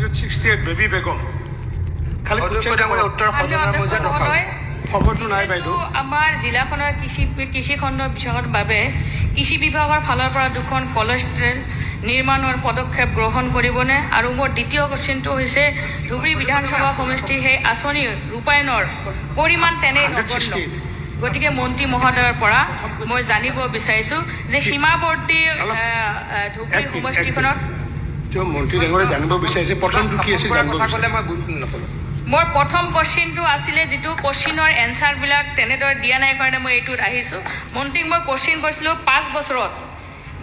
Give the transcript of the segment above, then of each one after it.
168 baby Begum খালি উত্তৰ সদনৰ মজিয়াত ৰখা হৈছে। খবৰটো নাই বাইদেউ। আমাৰ জিলাখনৰ কৃষি খণ্ড বিভাগৰ বাবে কৃষি বিভাগৰ ফালৰ পৰা 2খন কলেষ্ট্ৰেল নিৰ্মাণৰ পদক্ষেপ গ্ৰহণ কৰিবনে? আৰু মোৰ দ্বিতীয় কুৱেশ্যনটো হৈছে ধুবুৰী বিধানসভা সমষ্টিৰ সেই আঁচনি ৰূপায়ণৰ পৰিমাণ তেনেই নগণ্য। গতিকে মন্ত্ৰী মহোদয়ৰ পৰা মই জানিব বিচাৰিছোঁ যে সীমাৱৰ্তী ধুবুৰী সমষ্টিখনত মন্ত্ৰী ডাঙৰীয়ে জানিব বিচাৰিছে প্ৰথমটো কি আছিল জানিব ক'লে মই বুজি নাপালোঁ। মোৰ প্ৰথম কুৱেশ্যনটো আছিলে যিটো কুৱেশ্যনৰ এনচাৰবিলাক তেনেদৰে দিয়া নাই কাৰণে মই এইটোত আহিছোঁ। মন্ত্ৰীক মই কুৱেশ্যন কৰিছিলোঁ 5 বছৰত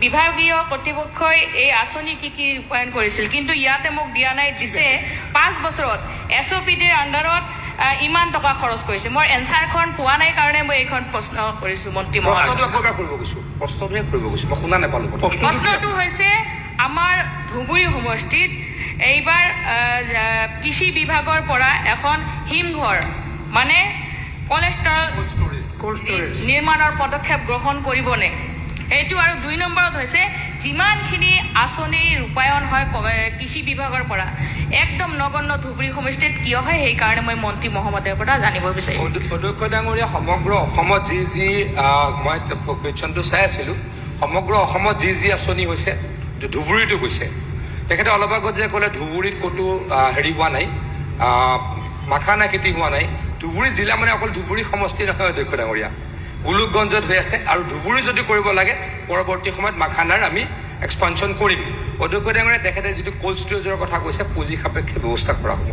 বিভাগীয় কৰ্তৃপক্ষই এই আঁচনি কি কি ৰূপায়ণ কৰিছিল, কিন্তু ইয়াতে মোক দিয়া নাই, দিছে 5 বছৰত SOPDৰ আণ্ডাৰত ইমান টকা খৰচ কৰিছে। মই এনচাৰখন পোৱা নাই কাৰণে মই এইখন প্ৰশ্ন কৰিছোঁ মন্ত্ৰী মহোদয়। প্ৰশ্নটো হৈছে আমাৰ ধুবুৰী সমষ্টিত এইবাৰ কৃষি বিভাগৰ পৰা এখন হিমঘৰ মানে কলেষ্ট্ৰল নিৰ্মাণৰ পদক্ষেপ গ্ৰহণ কৰিবনে? এইটো আৰু 2 নম্বৰত হৈছে যিমানখিনি আঁচনি ৰূপায়ণ হয় কৃষি বিভাগৰ পৰা একদম নগণ্য ধুবুৰী সমষ্টিত কিয় হয়, সেইকাৰণে মই মন্ত্ৰী মহোদয়ৰ পৰা জানিব বিচাৰিছোঁ। অধ্যক্ষ ডাঙৰীয়া, সমগ্ৰ অসমত যি মই কুৱেশ্যনটো চাই আছিলোঁ, সমগ্ৰ অসমত যি আঁচনি হৈছে ধুবুৰীতো গৈছে। তেখেতে অলপ আগত যে ক'লে ধুবুৰীত ক'তো হেৰি হোৱা নাই, মাখানা খেতি হোৱা নাই। ধুবুৰী জিলা মানে অকল ধুবুৰী সমষ্টি নহয় অধ্যক্ষ ডাঙৰীয়া, গোলোকগঞ্জত হৈ আছে। আৰু ধুবুৰী যদি কৰিব লাগে পৰৱৰ্তী সময়ত মাখানাৰ আমি এক্সপানশ্যন কৰিম। অধ্যক্ষ ডাঙৰীয়া, তেখেতে যিটো কোল্ড ষ্ট'ৰেজৰ কথা কৈছে পুঁজি সাপেক্ষে ব্যৱস্থা কৰা হ'ব।